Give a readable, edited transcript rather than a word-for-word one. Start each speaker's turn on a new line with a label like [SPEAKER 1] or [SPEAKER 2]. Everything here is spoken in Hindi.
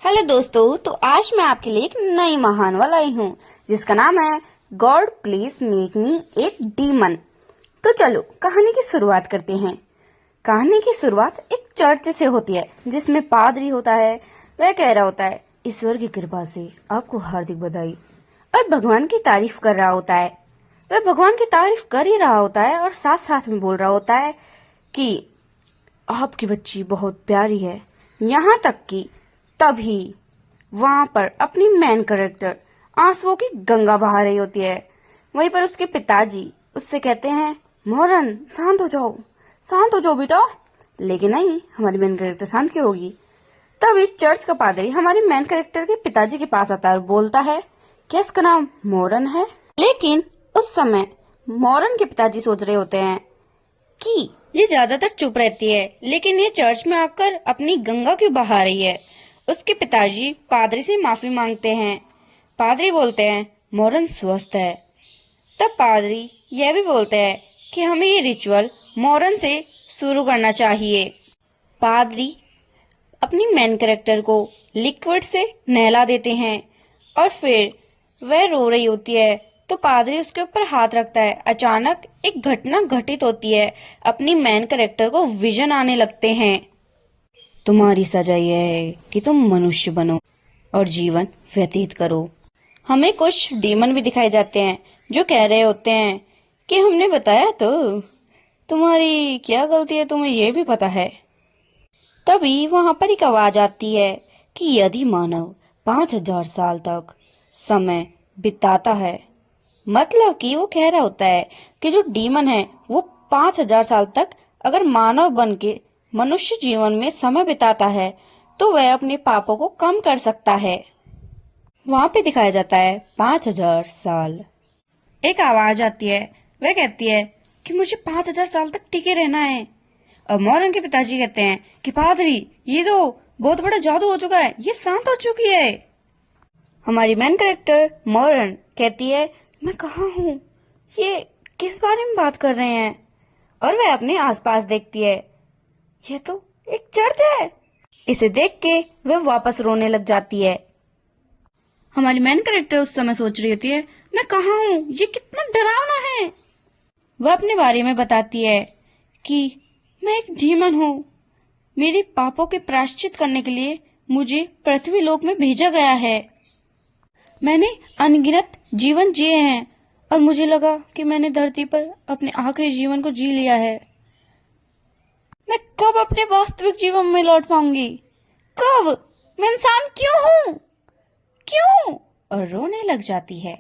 [SPEAKER 1] हेलो दोस्तों, तो आज मैं आपके लिए एक नई महानवा लाई हूँ जिसका नाम है God please make me a demon. तो चलो कहानी की शुरुआत करते हैं। कहानी की शुरुआत एक चर्च से होती है जिसमें पादरी होता है। वह कह रहा होता है, ईश्वर की कृपा से आपको हार्दिक बधाई, और भगवान की तारीफ कर रहा होता है। वह भगवान की तारीफ कर ही रहा होता है और साथ साथ में बोल रहा होता है कि आपकी बच्ची बहुत प्यारी है। यहाँ तक कि तभी वहां पर अपनी मेन कैरेक्टर आंसुओं की गंगा बहा रही होती है। वहीं पर उसके पिताजी उससे कहते हैं, मोरन शांत हो जाओ बेटा। लेकिन नहीं, हमारी मेन कैरेक्टर शांत क्यों होगी। तभी चर्च का पादरी हमारे मेन कैरेक्टर के पिताजी के पास आता है और बोलता है, क्या इसका नाम मोरन है? लेकिन उस समय मोरन के पिताजी सोच रहे होते हैं कि ये ज्यादातर चुप रहती है, लेकिन ये चर्च में आकर अपनी गंगा क्यों बहा रही है। उसके पिताजी पादरी से माफी मांगते हैं। पादरी बोलते हैं, मोरन स्वस्थ है। तब पादरी यह भी बोलते हैं कि हमें ये रिचुअल मोरन से शुरू करना चाहिए। पादरी अपनी मेन कैरेक्टर को लिक्विड से नहला देते हैं और फिर वह रो रही होती है तो पादरी उसके ऊपर हाथ रखता है। अचानक एक घटना घटित होती है। अपनी मेन कैरेक्टर को विजन आने लगते हैं। तुम्हारी सजा यह है कि तुम मनुष्य बनो और जीवन व्यतीत करो। हमें कुछ डीमन भी दिखाए जाते हैं जो कह रहे होते हैं कि हमने बताया तो, तुम्हारी क्या गलती है, तुम्हें यह भी पता है। तभी वहां पर एक आवाज आती है कि यदि मानव 5,000 साल तक समय बिताता है, मतलब कि वो कह रहा होता है कि जो डीमन है वो 5,000 साल तक अगर मानव बन के मनुष्य जीवन में समय बिताता है तो वह अपने पापों को कम कर सकता है। वहां पे दिखाया जाता है 5,000 साल। एक आवाज आती है, वह कहती है कि मुझे 5,000 साल तक टिके रहना है। और मोरन के पिताजी कहते हैं कि पादरी, ये तो बहुत बड़ा जादू हो चुका है, ये शांत हो चुकी है। हमारी मेन कैरेक्टर मोरन कहती है, मैं कहाँ हूँ, ये किस बारे में बात कर रहे हैं। और वह अपने आसपास देखती है, यह तो एक चर्च है। इसे देख के वह वापस रोने लग जाती है। हमारी मेन कैरेक्टर उस समय सोच रही होती है, मैं कहाँ हूँ, ये कितना डरावना है। वह अपने बारे में बताती है कि मैं एक जीवन हूँ, मेरे पापों के प्रायश्चित करने के लिए मुझे पृथ्वी लोक में भेजा गया है। मैंने अनगिनत जीवन जिए हैं और मुझे लगा कि मैंने धरती पर अपने आखिरी जीवन को जी लिया है। मैं कब अपने वास्तविक जीवन में लौट पाऊंगी? कब? मैं इंसान क्यों हूँ? क्यों? और रोने लग जाती है।